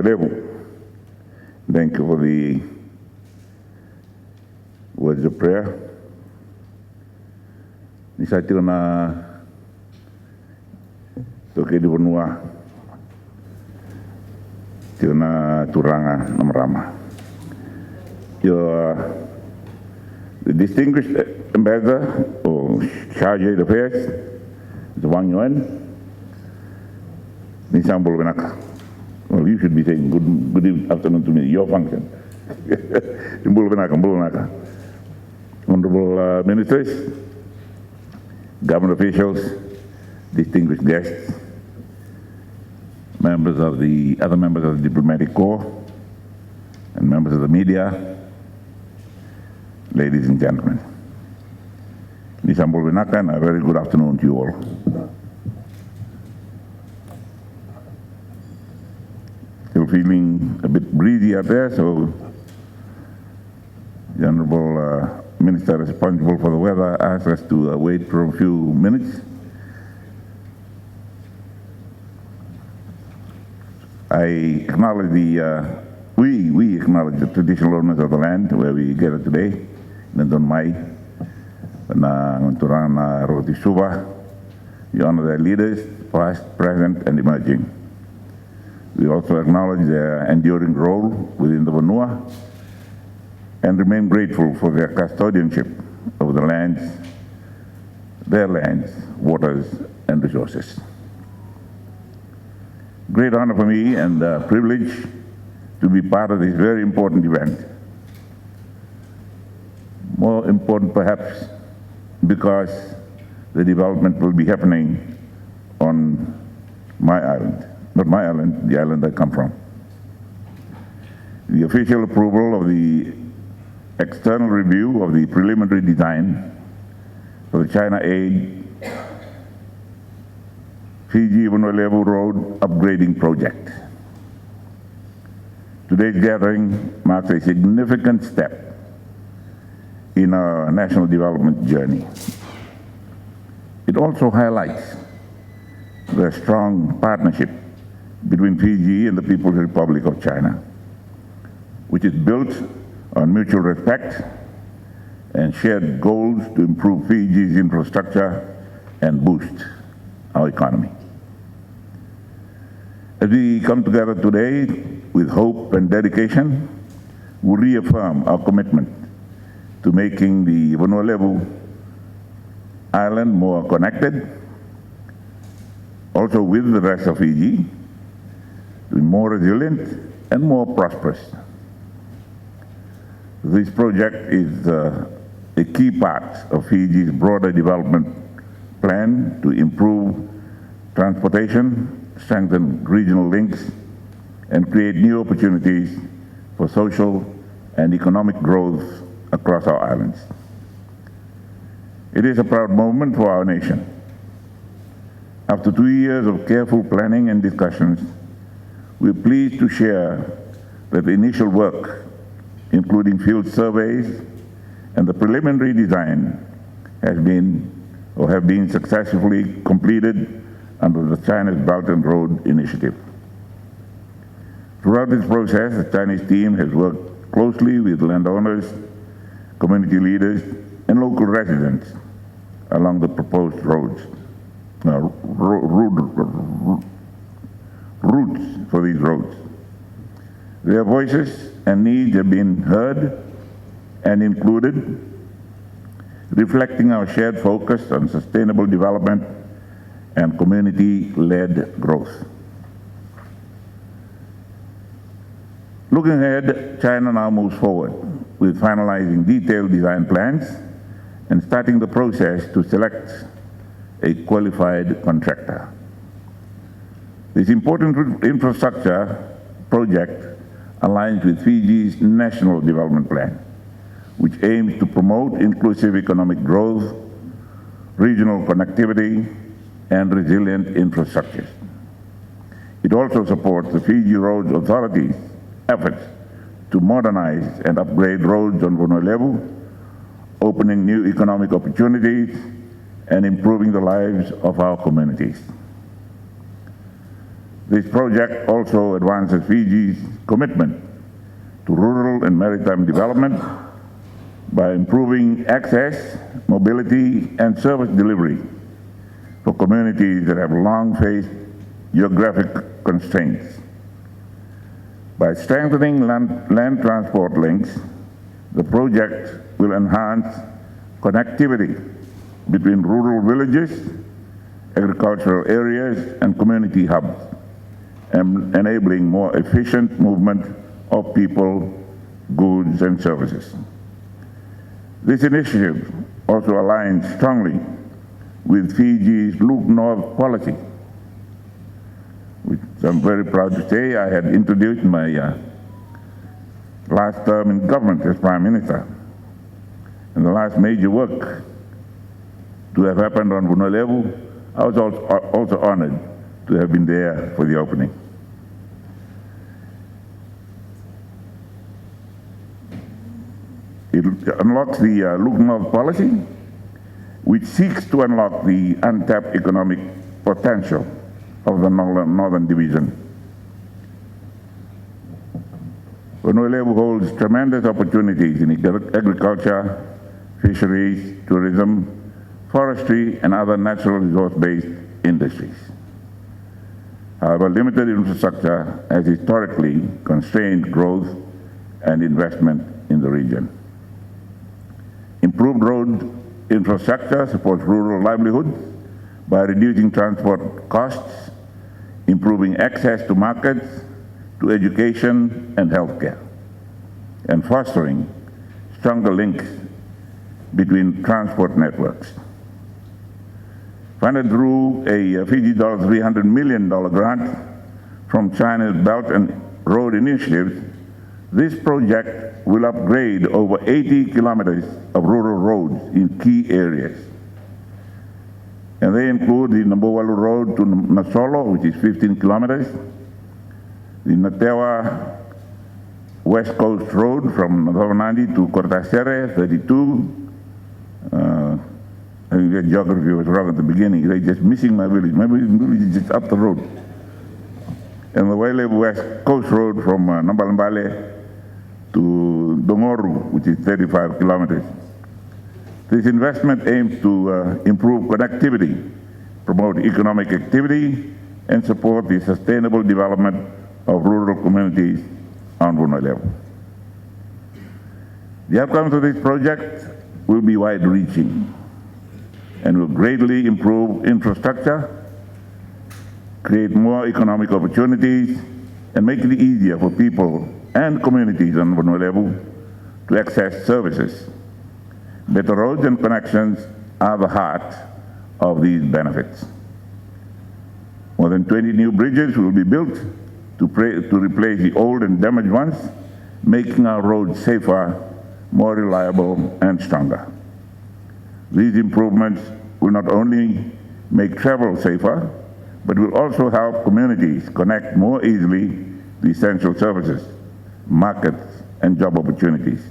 Levu. Thank you for the words of prayer. Nisai tira na toke di Vanua, tira na turanga na marama. The distinguished ambassador or charge d'affaires, the Wang Yuan, Nisambol Venaka. Well, you should be saying good afternoon to me, your function. Honorable ministers, government officials, distinguished guests, members of the other members of the diplomatic corps, and members of the media, ladies and gentlemen. Nisambol Venaka, and a very good afternoon to you all. Still feeling a bit breezy out there, so the Honorable Minister responsible for the weather asked us to wait for a few minutes. I acknowledge we acknowledge the traditional owners of the land where we gather today, Nandon Mai, Turana Roti Suva. We honor their leaders, past, present, and emerging. We also acknowledge their enduring role within the Vanua and remain grateful for their custodianship of the lands, their lands, waters, and resources. Great honor for me and privilege to be part of this very important event. More important perhaps because the development will be happening on my island. Not my island, the island I come from. The official approval of the external review of the preliminary design for the China Aid Fiji Vanua Levu Road upgrading project. Today's gathering marks a significant step in our national development journey. It also highlights the strong partnership between Fiji and the People's Republic of China, which is built on mutual respect and shared goals to improve Fiji's infrastructure and boost our economy. As we come together today with hope and dedication, we reaffirm our commitment to making the Vanua Levu island more connected, also with the rest of Fiji, to be more resilient and more prosperous. This project is a key part of Fiji's broader development plan to improve transportation, strengthen regional links, and create new opportunities for social and economic growth across our islands. It is a proud moment for our nation. After 2 years of careful planning and discussions, we are pleased to share that the initial work, including field surveys and the preliminary design, have been successfully completed under the China's Belt and Road Initiative. Throughout this process, the Chinese team has worked closely with landowners, community leaders, and local residents along the proposed routes for these roads. Their voices and needs have been heard and included, reflecting our shared focus on sustainable development and community-led growth. Looking ahead, China now moves forward with finalizing detailed design plans and starting the process to select a qualified contractor. This important infrastructure project aligns with Fiji's National Development Plan, which aims to promote inclusive economic growth, regional connectivity, and resilient infrastructures. It also supports the Fiji Roads Authority's efforts to modernize and upgrade roads on Vanua Levu, opening new economic opportunities and improving the lives of our communities. This project also advances Fiji's commitment to rural and maritime development by improving access, mobility, and service delivery for communities that have long faced geographic constraints. By strengthening land transport links, the project will enhance connectivity between rural villages, agricultural areas, and community hubs, and enabling more efficient movement of people, goods, and services. This initiative also aligns strongly with Fiji's Look North policy, which I'm very proud to say I had introduced in my last term in government as Prime Minister. And the last major work to have happened on Vanua Levu, I was also honored to have been there for the opening. It unlocks the Look North policy, which seeks to unlock the untapped economic potential of the Northern Division. Vanua Levu holds tremendous opportunities in agriculture, fisheries, tourism, forestry, and other natural resource-based industries. However, limited infrastructure has historically constrained growth and investment in the region. Improved road infrastructure supports rural livelihoods by reducing transport costs, improving access to markets, to education and healthcare, and fostering stronger links between transport networks. Funded through a Fiji $300 million grant from China's Belt and Road Initiative, this project will upgrade over 80 kilometers of rural roads in key areas. And they include the Nambowalu Road to Nasolo, which is 15 kilometers, the Natewa West Coast Road from Navavanandi to Cortasere, 32. I think the geography was wrong at the beginning. They're just missing my village. My village is just up the road. And the Levu West Coast Road from Nambalambale to Dongoru, which is 35 kilometers. This investment aims to improve connectivity, promote economic activity, and support the sustainable development of rural communities on Vanua Levu. The outcomes of this project will be wide-reaching and will greatly improve infrastructure, create more economic opportunities, and make it easier for people and communities on Vanua Levu to access services. Better roads and connections are the heart of these benefits. More than 20 new bridges will be built to replace the old and damaged ones, making our roads safer, more reliable, and stronger. These improvements will not only make travel safer, but will also help communities connect more easily to essential services, markets, and job opportunities.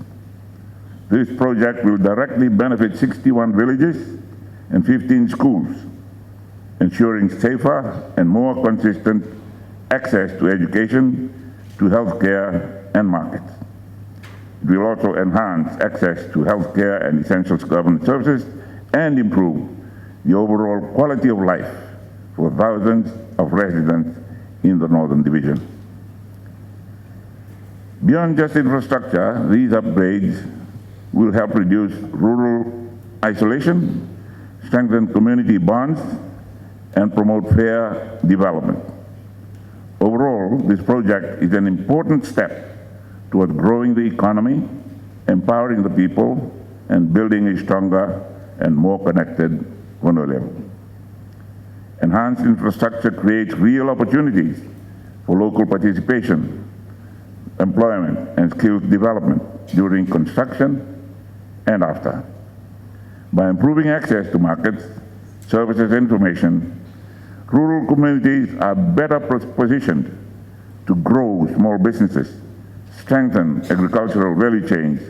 This project will directly benefit 61 villages and 15 schools, ensuring safer and more consistent access to education, to healthcare, and markets. It will also enhance access to healthcare and essential government services and improve the overall quality of life for thousands of residents in the Northern Division. Beyond just infrastructure, these upgrades will help reduce rural isolation, strengthen community bonds, and promote fair development. Overall, this project is an important step toward growing the economy, empowering the people, and building a stronger and more connected Vanua Levu. Enhanced infrastructure creates real opportunities for local participation, employment, and skills development during construction and after. By improving access to markets, services, and information, rural communities are better positioned to grow small businesses, strengthen agricultural value chains,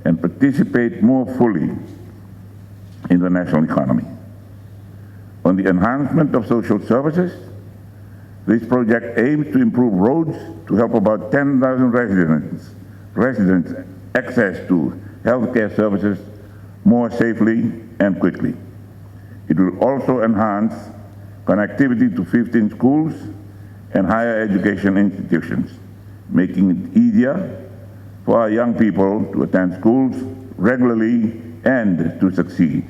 and participate more fully in the national economy. On the enhancement of social services, This project aims to improve roads to help about 10,000 residents access to healthcare services more safely and quickly. It will also enhance connectivity to 15 schools and higher education institutions, making it easier for our young people to attend schools regularly and to succeed.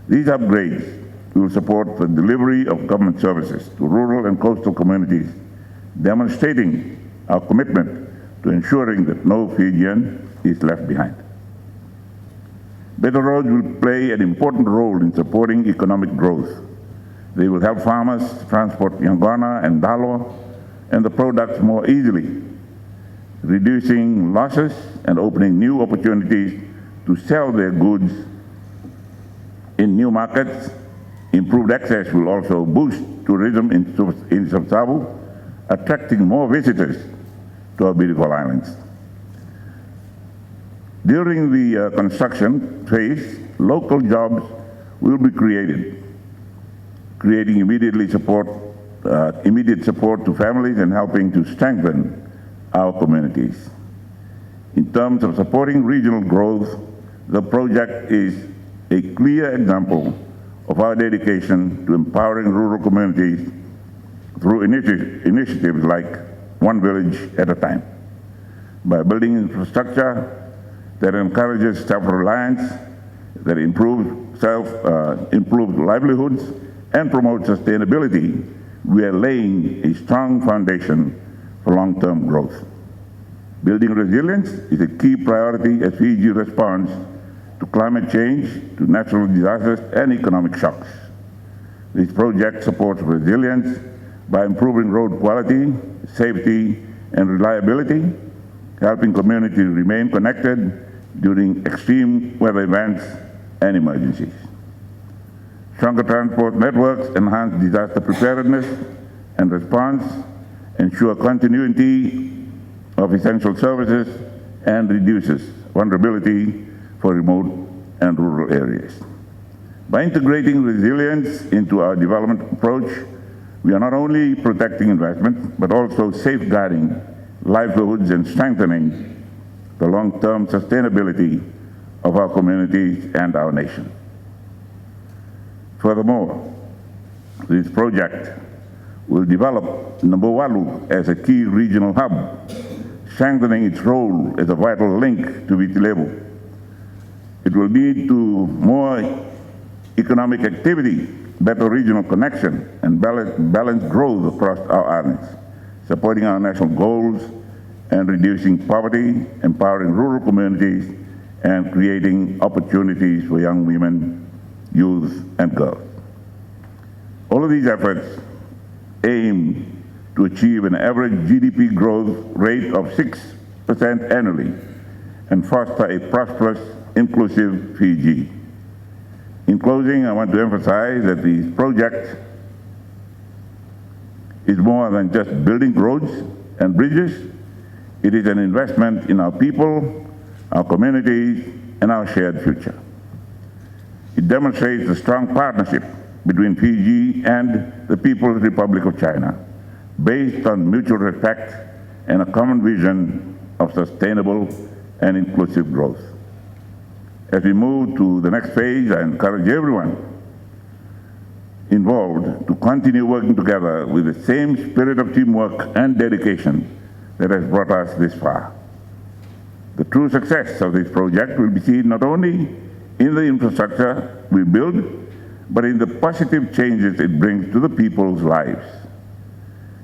These upgrades will support the delivery of government services to rural and coastal communities, demonstrating our commitment to ensuring that no Fijian is left behind. Better roads will play an important role in supporting economic growth. They will help farmers transport yangona and dalo and the products more easily, reducing losses and opening new opportunities to sell their goods in new markets. Improved access will also boost tourism in Savu, attracting more visitors to our beautiful islands. During the construction phase, local jobs will be created, creating immediate support to families and helping to strengthen our communities. In terms of supporting regional growth, the project is a clear example of our dedication to empowering rural communities through initiatives like One Village at a Time. By building infrastructure that encourages self-reliance, that improves livelihoods, and promotes sustainability, we are laying a strong foundation for long-term growth. Building resilience is a key priority as Fiji responds to climate change, to natural disasters, and economic shocks. This project supports resilience by improving road quality, safety, and reliability, helping communities remain connected during extreme weather events and emergencies. Stronger transport networks enhance disaster preparedness and response, ensure continuity of essential services, and reduces vulnerability for remote and rural areas. By integrating resilience into our development approach, we are not only protecting investment, but also safeguarding livelihoods and strengthening the long-term sustainability of our communities and our nation. Furthermore, this project will develop Nambowalu as a key regional hub, strengthening its role as a vital link to Levu. It will lead to more economic activity, better regional connection, and balanced growth across our islands, supporting our national goals and reducing poverty, empowering rural communities, and creating opportunities for young women, youth, and girls. All of these efforts aim to achieve an average GDP growth rate of 6% annually and foster a prosperous, inclusive Fiji. In closing, I want to emphasize that this project is more than just building roads and bridges. It is an investment in our people, our communities, and our shared future. It demonstrates a strong partnership between Fiji and the People's Republic of China, based on mutual respect and a common vision of sustainable and inclusive growth. As we move to the next phase, I encourage everyone involved to continue working together with the same spirit of teamwork and dedication that has brought us this far. The true success of this project will be seen not only in the infrastructure we build, but in the positive changes it brings to the people's lives,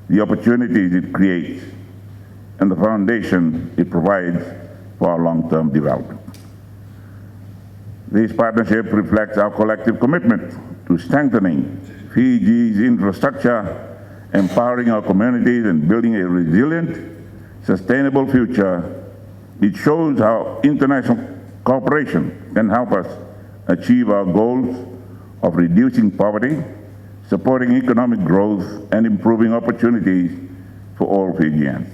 the opportunities it creates, and the foundation it provides for our long-term development. This partnership reflects our collective commitment to strengthening Fiji's infrastructure, empowering our communities, and building a resilient, sustainable future. It shows how international cooperation can help us achieve our goals of reducing poverty, supporting economic growth, and improving opportunities for all Fijians.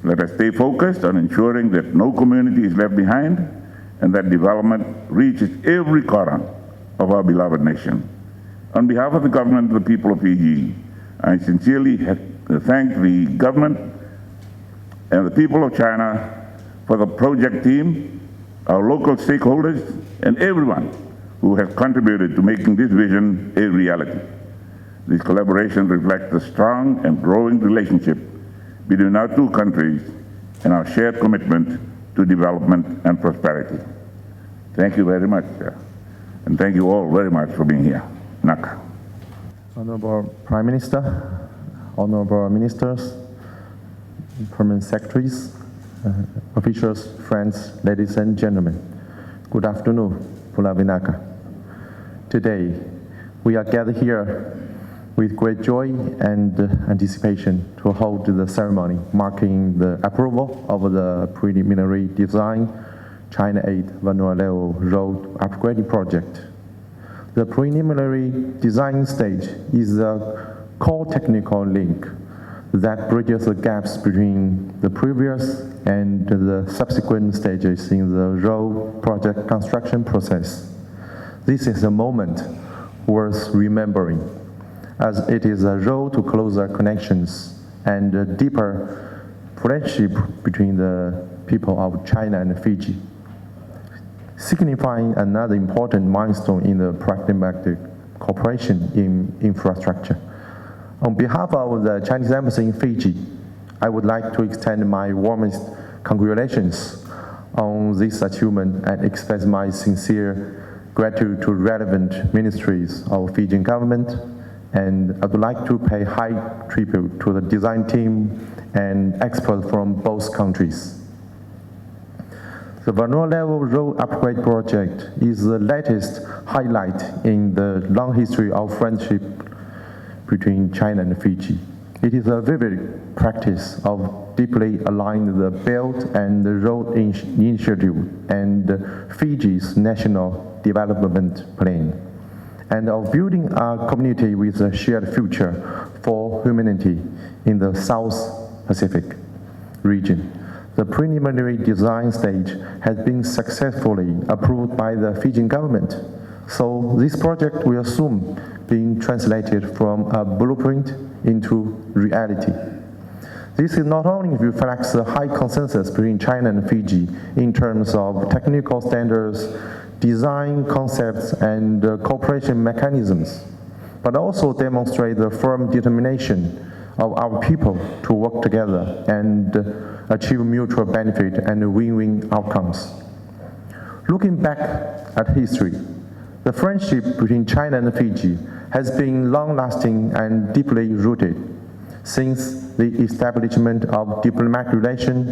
Let us stay focused on ensuring that no community is left behind and that development reaches every corner of our beloved nation. On behalf of the government of the people of Fiji, I sincerely thank the government and the people of China for the project team, our local stakeholders, and everyone who has contributed to making this vision a reality. This collaboration reflects the strong and growing relationship between our two countries and our shared commitment to development and prosperity. Thank you very much, and thank you all very much for being here. Naka. Honorable Prime Minister, honorable ministers, permanent secretaries, officials, friends, ladies and gentlemen, good afternoon, Pula Vinaka. Today, we are gathered here with great joy and anticipation to hold the ceremony marking the approval of the preliminary design China 8 Vanua Levu Road Upgrading Project. The preliminary design stage is a core technical link that bridges the gaps between the previous and the subsequent stages in the road project construction process. This is a moment worth remembering, as it is a road to closer connections and a deeper friendship between the people of China and Fiji, signifying another important milestone in the pragmatic cooperation in infrastructure. On behalf of the Chinese Embassy in Fiji, I would like to extend my warmest congratulations on this achievement and express my sincere gratitude to relevant ministries of Fijian government, and I would like to pay high tribute to the design team and experts from both countries. The Vanua Levu Road Upgrade Project is the latest highlight in the long history of friendship between China and Fiji. It is a vivid practice of deeply aligning the Belt and the Road Initiative and Fiji's National Development Plan, and of building a community with a shared future for humanity in the South Pacific region. The preliminary design stage has been successfully approved by the Fijian government, so this project will soon be translated from a blueprint into reality. This not only reflects the high consensus between China and Fiji in terms of technical standards, design concepts, and cooperation mechanisms, but also demonstrates the firm determination of our people to work together and achieve mutual benefit and win-win outcomes. Looking back at history, the friendship between China and Fiji has been long-lasting and deeply rooted. Since the establishment of diplomatic relations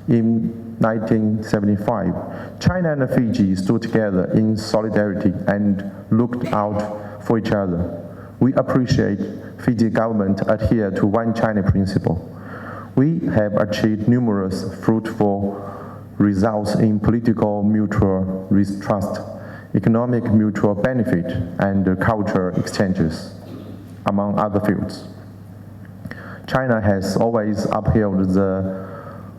in 1975, China and Fiji stood together in solidarity and looked out for each other. We appreciate Fiji government adhere to One China principle. We have achieved numerous fruitful results in political mutual trust, economic mutual benefit, and cultural exchanges, among other fields. China has always upheld the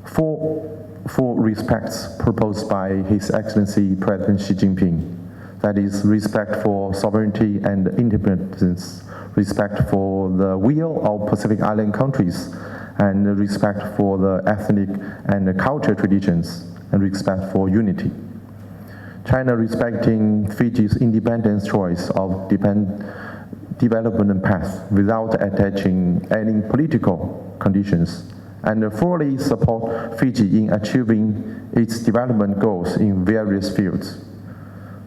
four respects proposed by His Excellency President Xi Jinping. That is, respect for sovereignty and independence, respect for the will of Pacific Island countries, and respect for the ethnic and cultural traditions, and respect for unity. China respecting Fiji's independent choice of development path without attaching any political conditions, and fully support Fiji in achieving its development goals in various fields.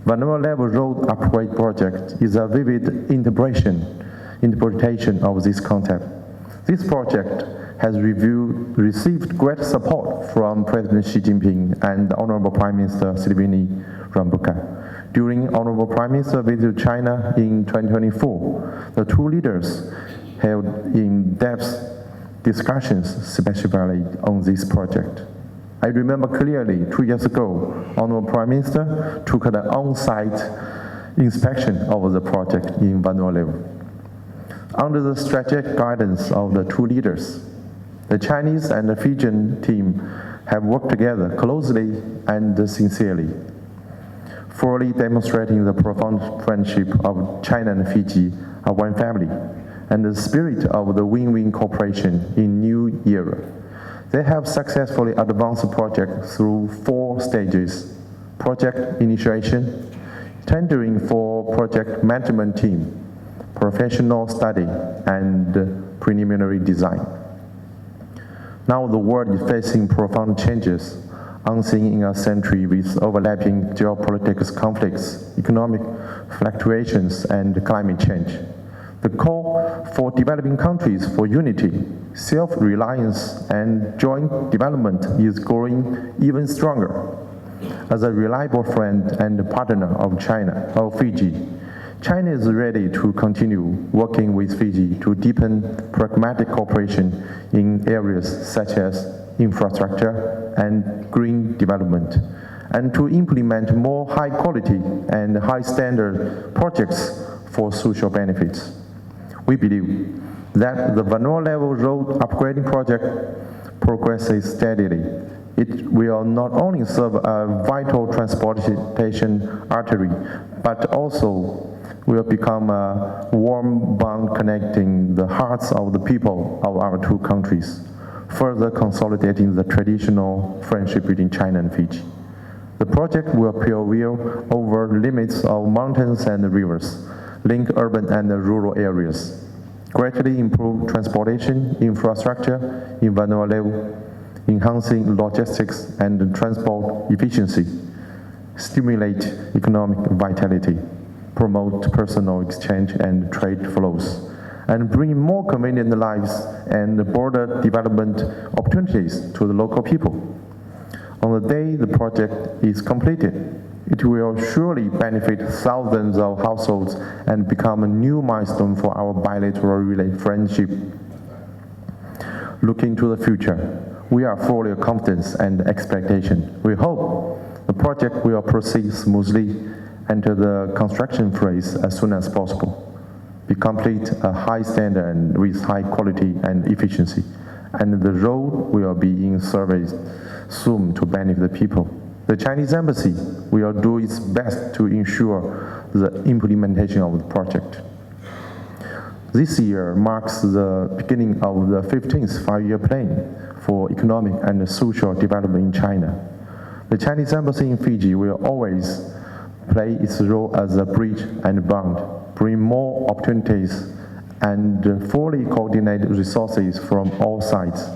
Vanua Levu Road Upgrade Project is a vivid interpretation of this concept. This project has received great support from President Xi Jinping and Honorable Prime Minister Sitiveni Rabuka. During Honorable Prime Minister visit to China in 2024, the two leaders held in-depth discussions specifically on this project. I remember clearly 2 years ago, Honorable Prime Minister took an on-site inspection of the project in Vanua Levu. Under the strategic guidance of the two leaders, the Chinese and the Fijian team have worked together closely and sincerely, fully demonstrating the profound friendship of China and Fiji are one family, and the spirit of the win-win cooperation in new era. They have successfully advanced the project through 4 stages: project initiation, tendering for project management team, professional study, and preliminary design. Now the world is facing profound changes, unseen in a century with overlapping geopolitical conflicts, economic fluctuations, and climate change. The call for developing countries for unity, self-reliance, and joint development is growing even stronger. As a reliable friend and partner of Fiji, China is ready to continue working with Fiji to deepen pragmatic cooperation in areas such as infrastructure and green development, and to implement more high-quality and high-standard projects for social benefits. We believe that the Vanua level road upgrading project progresses steadily. It will not only serve a vital transportation artery, but also will become a warm bond connecting the hearts of the people of our 2 countries, further consolidating the traditional friendship between China and Fiji. The project will prevail over limits of mountains and rivers, link urban and rural areas, greatly improve transportation infrastructure in Vanua level, enhancing logistics and transport efficiency, stimulate economic vitality, promote personal exchange and trade flows, and bring more convenient lives and broader development opportunities to the local people. On the day the project is completed, it will surely benefit thousands of households and become a new milestone for our bilateral friendship. Looking to the future, we are full of confidence and expectation. We hope the project will proceed smoothly, enter the construction phase as soon as possible, be complete a high standard and with high quality and efficiency, and the road will be in service soon to benefit the people. The Chinese Embassy will do its best to ensure the implementation of the project. This year marks the beginning of the 15th five-year plan for economic and social development in China. The Chinese Embassy in Fiji will always play its role as a bridge and bond, bring more opportunities, and fully coordinate resources from all sides.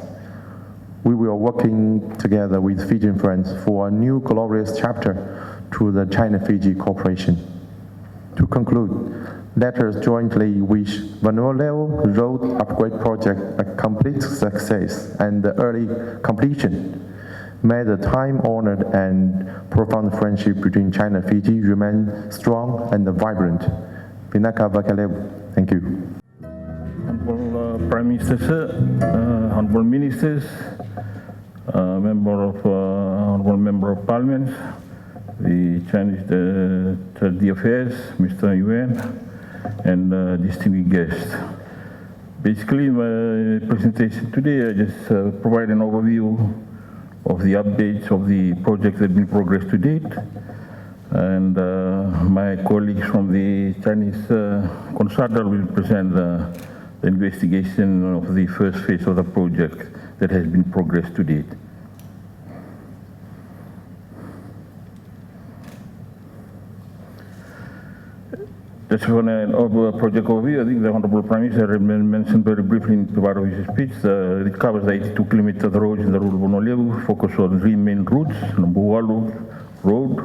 We will working together with Fijian friends for a new glorious chapter to the China-Fiji cooperation. To conclude, let us jointly wish Vanua level road upgrade project a complete success and early completion. May the time-honored and profound friendship between China and Fiji remain strong and vibrant. Pinaka Vakalevu. Thank you. Honorable Prime Minister, sir, honorable ministers, honorable member of Parliament, the Chinese Treasury Affairs, Mr. Yuan, and distinguished guests. Basically, in my presentation today, I just provide an overview of the updates of the projects that have been progressed to date. And my colleagues from the Chinese consultant will present the investigation of the first phase of the project that has been progressed to date. Just for an project overview, I think the Honorable Prime Minister mentioned very briefly in part of his speech. It covers the 82-kilometer roads in the rural Vanua Levu, focus on 3 main routes. Nambualu Road,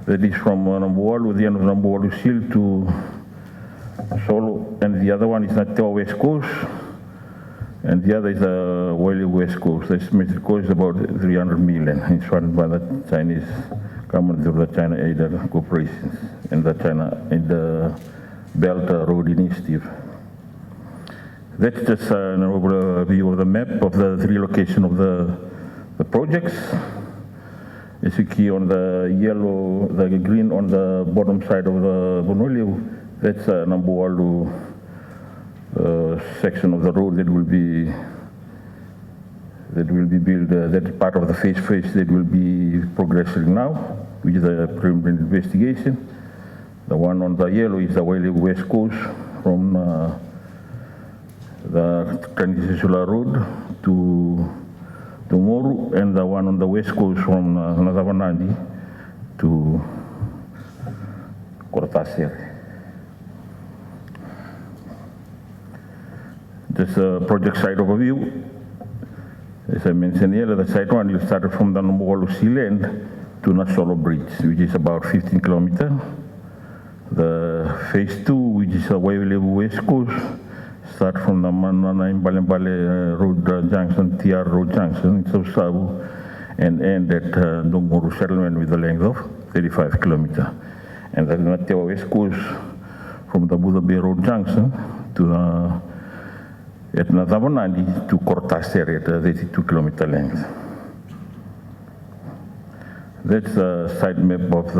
that is from Nambualu, the end of Nambualu Seal to Solo, and the other one is Natewa West Coast, and the other is Wailea West Coast. The estimated cost is about 300 million. It's funded by the Chinese government through the China Aid Corporations and the Belt Road Initiative. That's just an overview of the map of the 3 locations of the projects. As you see on the yellow, the green on the bottom side of the Vanua Levu, that's Nambualu section of the road that will be built. That part of the phase that will be progressing now, which is a preliminary investigation. The one on the yellow is the Wailea West Coast, from the Transisula Road to Moru, and the one on the west coast from Nadavanandi to Kortasere. This project site overview. As I mentioned earlier, the site one, you started from the Nambuwalu Sea Land to Nasolo Bridge, which is about 15 kilometers. The phase 2, which is a Levu West Coast, start from the Manana Imbalembale Road Junction, TR Road Junction in Sausabu, and end at Dongmoru Settlement with a length of 35 kilometers. And then the Tewa West Coast from the Buddha Bay Road Junction to the at Nadavanandi to Kortasere at a 32 kilometer length. That's the site map of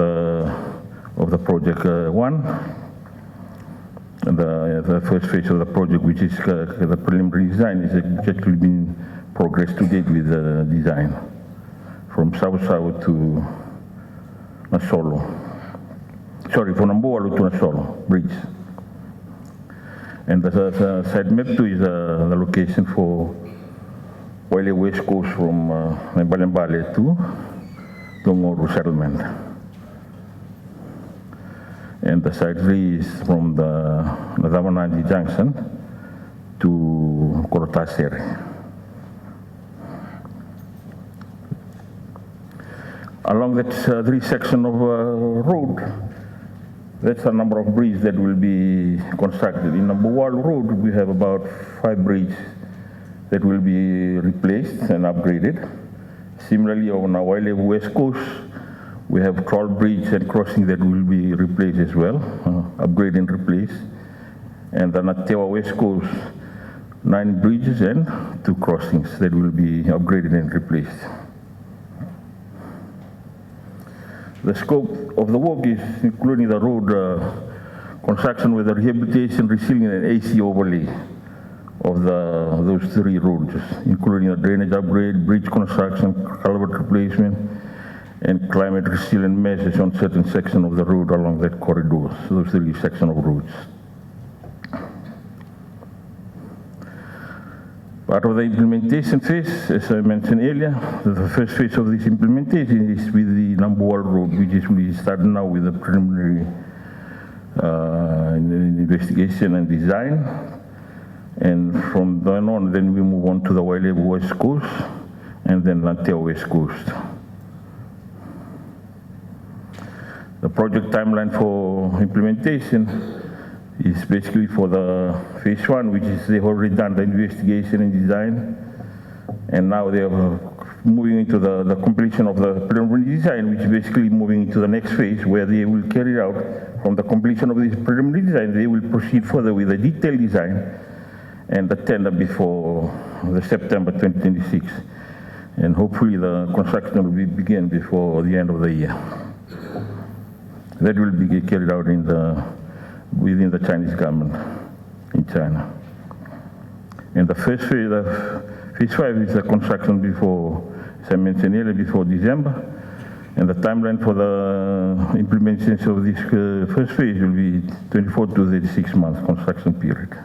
the project one. The first phase of the project, which is the preliminary design, is actually been progressed to date with the design from Sausabu to Nasolo. Sorry, from Nambuwalu to Nasolo Bridge. And the site map 2 is the location for Waile West Coast from Balembale to Dongmoru Settlement. And the site 3 is from the Nadavanandi Junction to Kortasere. Along that 3 section of road, that's a number of bridges that will be constructed. In Nambuwalu Road, we have about 5 bridges that will be replaced and upgraded. Similarly, on our Waile West Coast, we have 12 bridges and crossings that will be replaced as well, upgrade and replace. And then at Tewa West Coast, 9 bridges and 2 crossings that will be upgraded and replaced. The scope of the work is including the road construction with the rehabilitation, resealing, and AC overlay of those 3 roads, including the drainage upgrade, bridge construction, culvert replacement, and climate resilient measures on certain sections of the road along that corridor, so those 3 sections of roads. Part of the implementation phase, as I mentioned earlier, the first phase of this implementation is with the Nambuwalu Road, which is we start now with the preliminary investigation and design. And from then on, then we move on to the Waile West Coast and then Tewa West Coast. The project timeline for implementation is basically for the phase 1, which is they've already done the investigation and design, and now they are moving into the completion of the preliminary design, which is basically moving into the next phase where they will carry out from the completion of this preliminary design, they will proceed further with the detailed design and the tender before the September 2026. And hopefully the construction will begin before the end of the year. That will be carried out within the Chinese government in China. And the first phase, phase 5 is the construction before, as I mentioned earlier, before December. And the timeline for the implementation of this first phase will be 24 to 36 months construction period.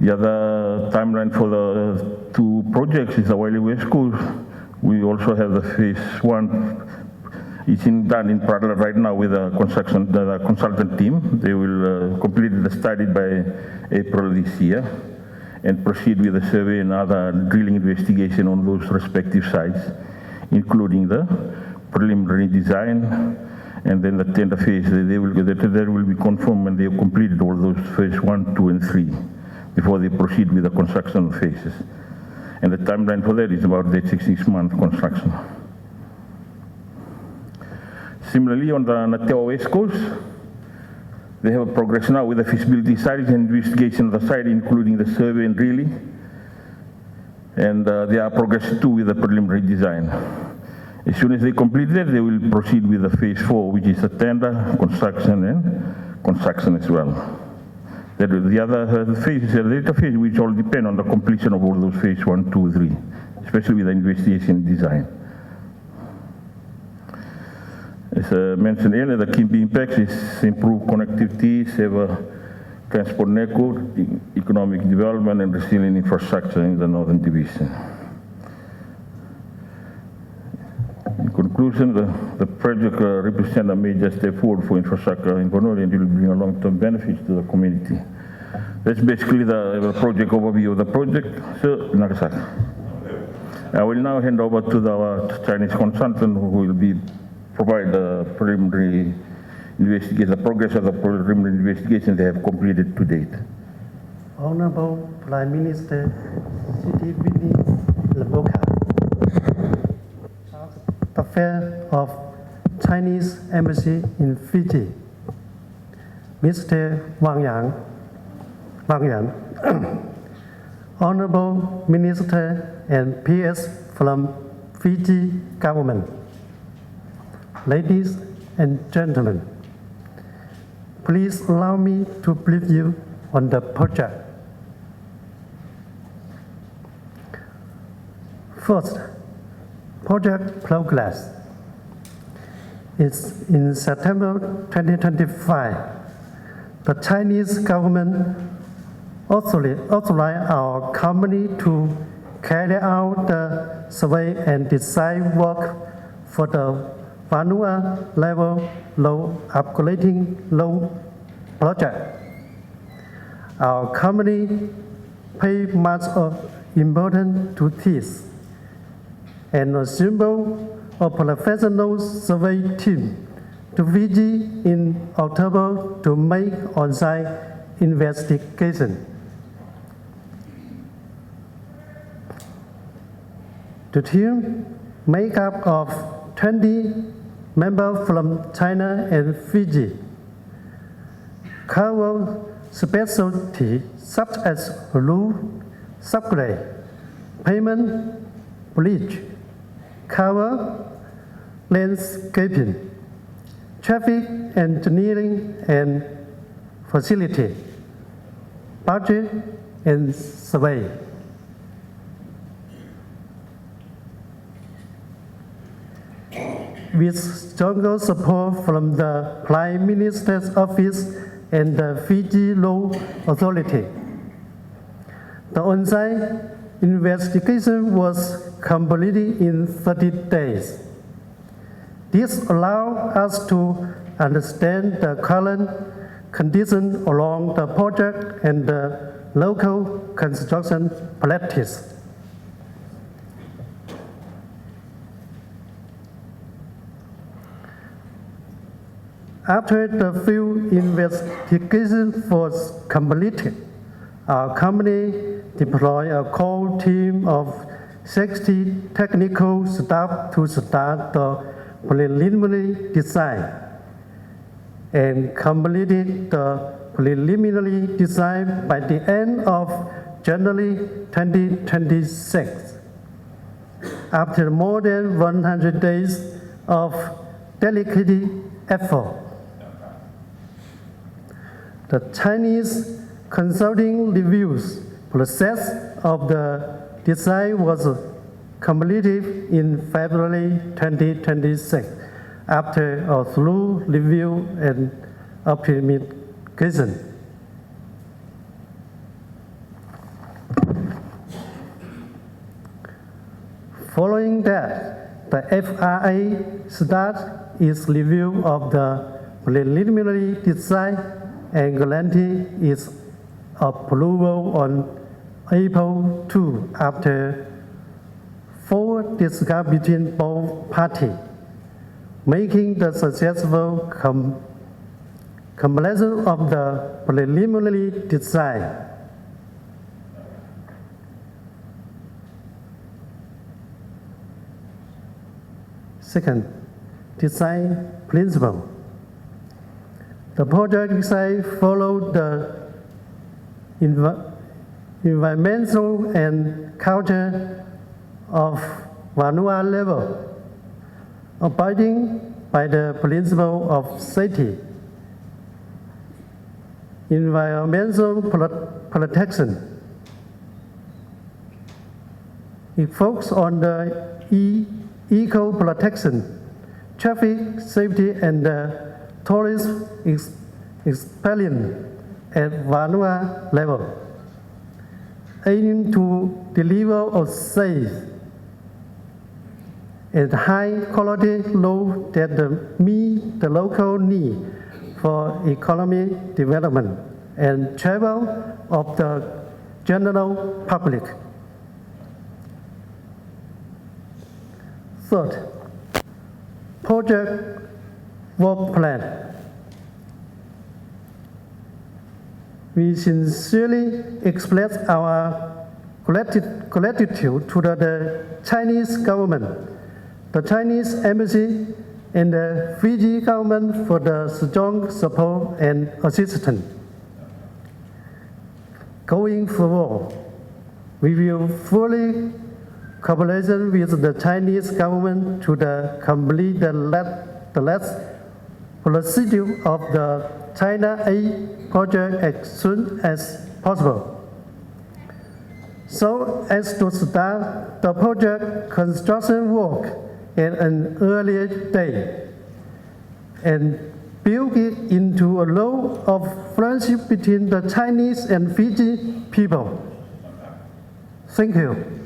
The other timeline for the 2 projects is the Waile West Coast. We also have the phase 1. It's done in parallel right now with the consultant team. They will complete the study by April this year and proceed with the survey and other drilling investigation on those respective sites, including the preliminary design and then the tender phase. That will be confirmed when they have completed all those phase 1, 2, and 3 before they proceed with the construction phases. And the timeline for that is about the 6-month construction. Similarly, on the Tewa West Coast, they have a progress now with the feasibility studies and investigation of the site, including the survey and drilling. And they are progressing too with the preliminary design. As soon as they complete that, they will proceed with the phase 4, which is the tender, construction, and construction as well. The other phase is the later phase, which all depend on the completion of all those phase 1, 2, 3, especially with the investigation and design. As mentioned earlier, the key impacts is improve connectivity, safer transport network, economic development, and resilient infrastructure in the Northern Division. In conclusion, the project represents a major step forward for infrastructure in Vanua and will bring a long-term benefits to the community. That's basically the project overview of the project. So, Nagasaki. I will now hand over to our Chinese consultant who will provide the preliminary investigation, the progress of the preliminary investigation they have completed to date. Honorable Prime Minister Sitiveni Rabuka, Affairs of Chinese Embassy in Fiji, Mr. Wang Yan, Honorable Minister and PS from Fiji government, ladies and gentlemen, please allow me to brief you on the project. First, project progress. It's in September 2025, the Chinese government authorized our company to carry out the survey and design work for the Vanua level low upgrading loan project. Our company paid much of importance to this and assembled a professional survey team to Fiji in October to make on-site investigation. The team made up of 20 members from China and Fiji, cover specialties such as roof, subgrade, pavement, bridge, cover, landscaping, traffic engineering and facility, budget and survey. With stronger support from the Prime Minister's Office and the Fiji Law Authority, the on-site investigation was completed in 30 days. This allowed us to understand the current conditions along the project and the local construction practice. After the field investigation was completed, our company deployed a core team of 60 technical staff to start the preliminary design and completed the preliminary design by the end of January 2026. After more than 100 days of dedicated effort, the Chinese consulting reviews process of the design was completed in February 2026 after a thorough review and optimization. Following that, the FRA started its review of the preliminary design and granted its approval on April 2 after full discussion between both parties, making the successful completion of the preliminary design. Second, design principle. The project design followed the environmental and culture of Vanua level, abiding by the principle of safety, environmental protection. It focuses on the eco protection, traffic safety and tourist experience at Vanua level, aiming to deliver a safe and high-quality road that meet the local need for economic development and travel of the general public. Third, project work plan. We sincerely express our gratitude to the Chinese government, the Chinese embassy, and the Fiji government for the strong support and assistance. Going forward, we will fully cooperate with the Chinese government to complete the last procedure of the China A project as soon as possible, so as to start the project construction work at an earlier date and build it into a law of friendship between the Chinese and Fiji people. Thank you.